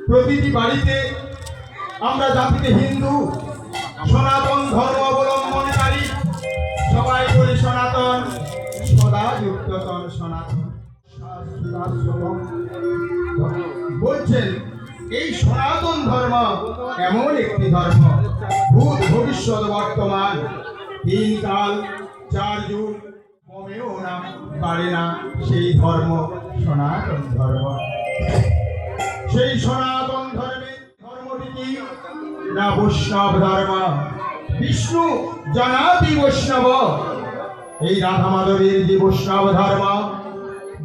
প্রতিটি বাড়িতে আমরা জাতিতে হিন্দু, সনাতন ধর্ম অবলম্বনকারী সবাই বলি সনাতন, সদা যুক্ততন সনাতন। বলছেন এই সনাতন ধর্ম এমন একটি ধর্ম, ভূত ভবিষ্যৎ বর্তমান দিনকাল চার যুগ কমেও না পারে না সেই ধর্ম সনাতন ধর্ম। সেই সনাতন ধর্মটি কি না বৈষ্ণব ধর্ম। বিষ্ণু জানাতি বৈষ্ণব, এই রাধা মাধবের যে বৈষ্ণব ধর্ম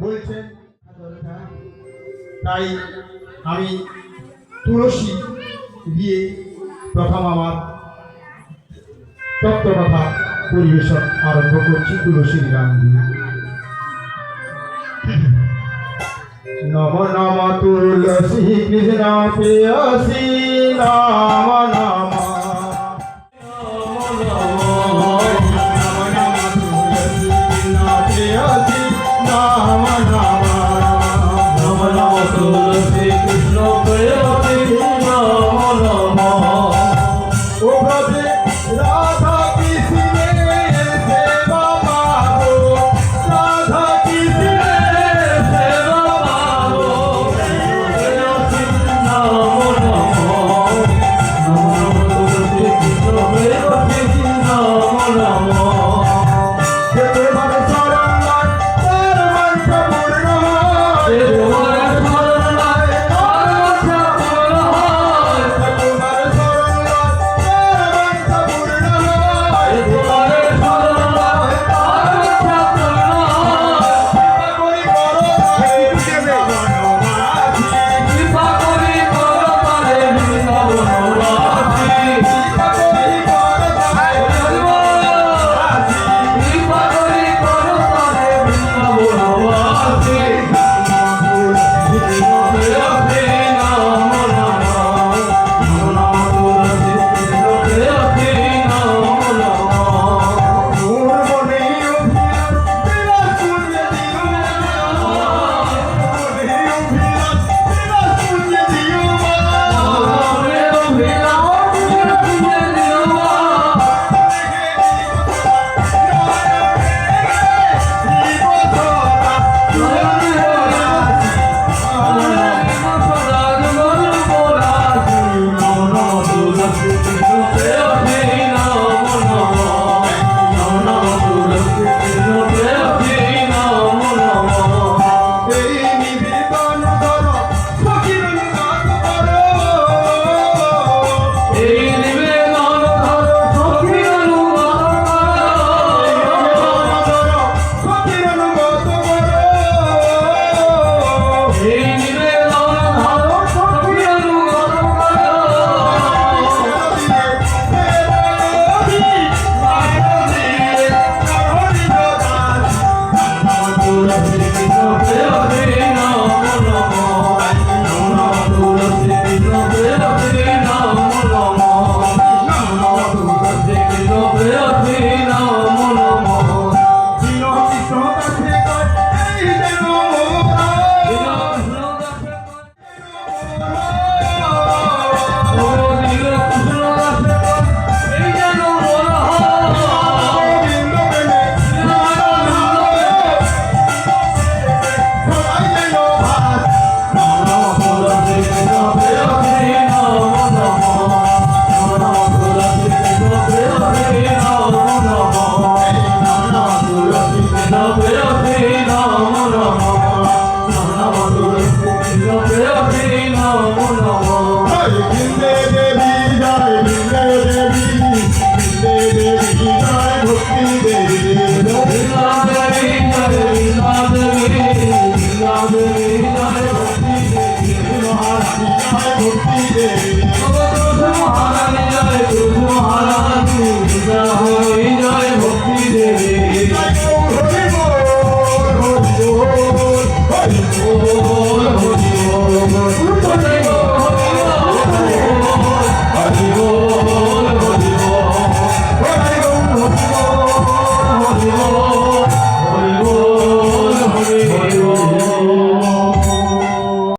বলছেন। তাই আমি তুলসী দিয়ে প্রথম আমার তত্ত্ব কথা পরিবেশন আরম্ভ করছি তুলসীর গান দিয়ে। নম নম তুলসী কৃষ্ণ প্রেয়সী নম নম Mother,